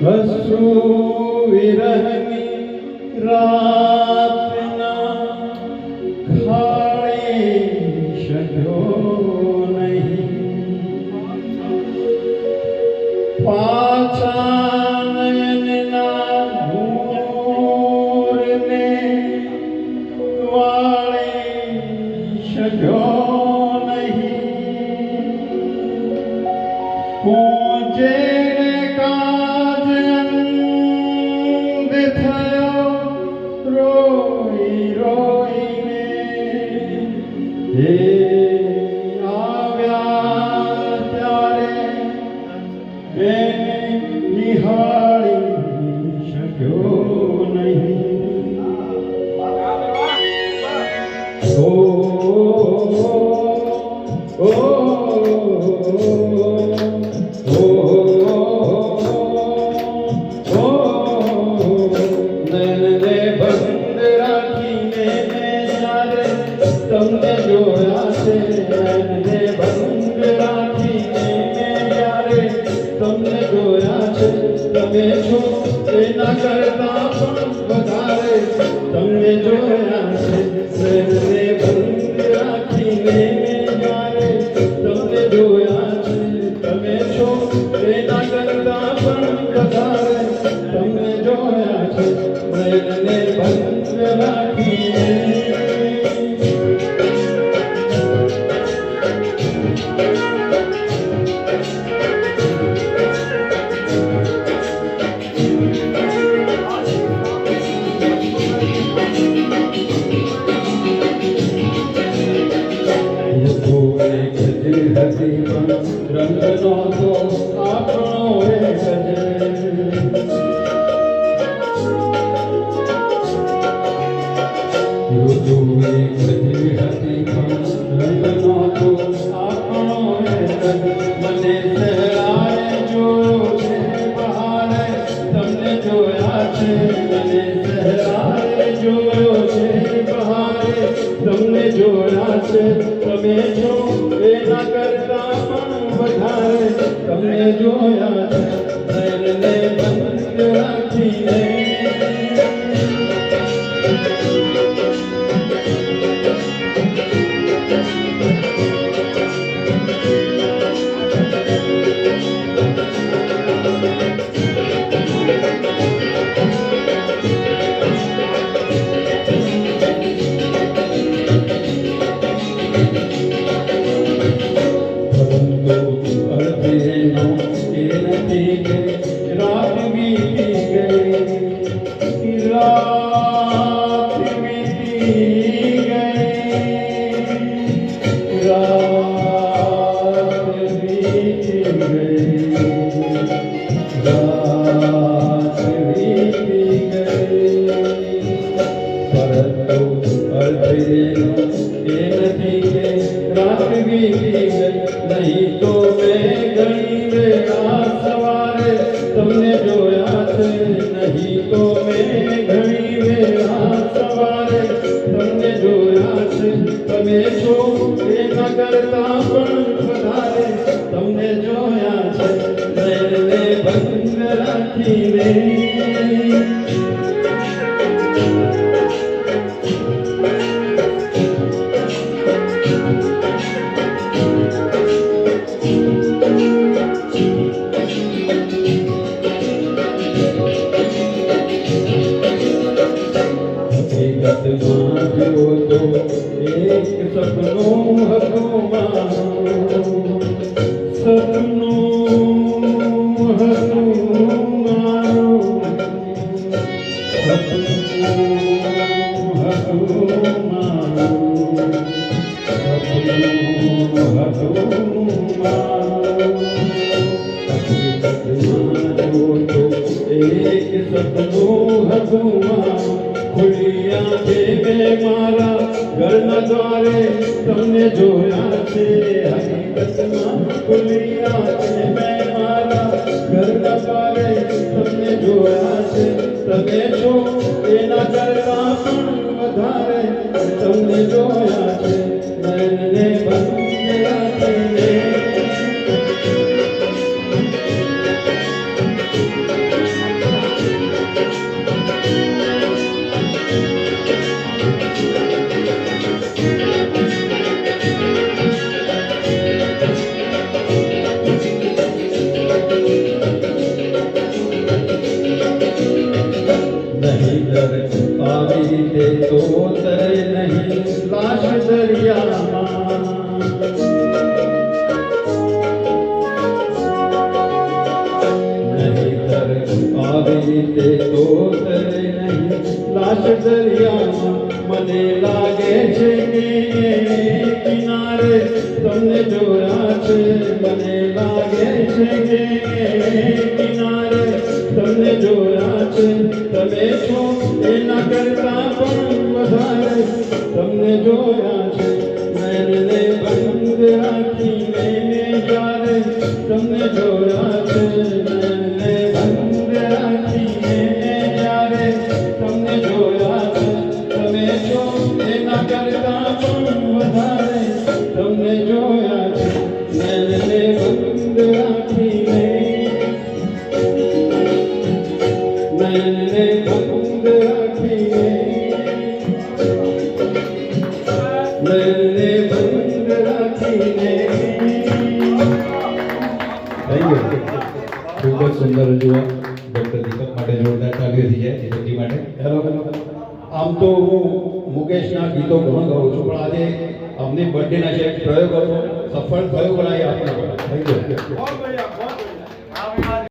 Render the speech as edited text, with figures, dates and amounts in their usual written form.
અશ્રુ વિરહની રાતના ખાળી શક્યો નહીં. પાછા નયનના નૂરને વાળી શક્યો નહીં. હું જે આવ્યા ત્યારે એને નિહાળી શક્યો નહીં. નયનને બંધ રાખીને તમને જોયા છે. નયનને બંધ રાખીને જ્યારે તમને જોયા છે. તમે છો એના કરતા પણ વધારે તમને જોયા છે. નયનને બંધ રાખીને જ્યારે તમને જોયા છે. તમે છો એના કરતા પણ વધારે તમને જોયા છે. નયનને બંધ રાખીને રંગનો તો આપણો એક છે. ઋતુ એક હતી પણ રંગનો તો આપણો એક. મને સહેલાએ જોયો છે બહારે તમને જોયા છે. મને સહેલાએ જોયો છે બહારે તમને જોયા છે. તમે છો એના કરતા પણ વધારે તમને જોયા છે. નયનને બંધ રાખીને રાત વીતી ગઈ. રાત વીતી ગઈ. રાત વીતી ગઈ. રાત વીતી ગઈ. પરંતુ અર્થેનો એ નથી કે રાત વીતી ગઈ. નહીં તો મેં ઘણી વેળા સવારે તમને જોયા છે. નહીં તો મેં ઘણી વેળા સવારે તમને જોયા છે. તમે છો એના કરતા પણ વધારે તમને જોયા છે. નયનને બંધ રાખીને હકીકતમાં જો તો એક સપનું હતું મારું. સપનું હતું મારું. સપનું હતું મારું. સપનું હતું મારું. હકીકતમાં જો તો એક સપનું હતું મારું. ખુલી આંખે મેં મારા ઘરના દ્વારે તમને જોયા છે. હકીકતમાં ખુલી આંખે મેં મારા ઘરના દ્વારે તમને જોયા છે. તમે છો એના કરતા પણ વધારે તમને જોયા છે. નયનને બંધ રાખીને આવી રીતે તો તરે નહીં લાશ દરિયામાં મને લાગે છે કે કિનારે તમને જોયા છે મને લાગે છે કે કિનારે તમને જોયા છે તમે છો એના કરતા પણ વધારે તમને જોયા છે નયનને બંધ રાખીને મેં જ્યારે તમને જોયા છે નયનને બંધ રાખીને મેં જ્યારે તમને જોયા છે તમે છો એના કરતા પણ વધારે તમને જોયા છે નયનને બંધ રાખીને નયનને બંધ રાખીને નયનને બંધ રાખીને થેન્ક યુ. ખૂબ જ સુંદર રજૂઆત ડૉક્ટર દીપક માટે જોરદાર તાલીઓ થઈ જાય દીપકજી માટે. હેલો આમ તો હું મુકેશના ગીતો ઘણો ગાઉં છું પણ આજે અમની બર્થડેના છે પ્રયોગ હતો સફળ થયો બનાવી આપનો થેન્ક યુ.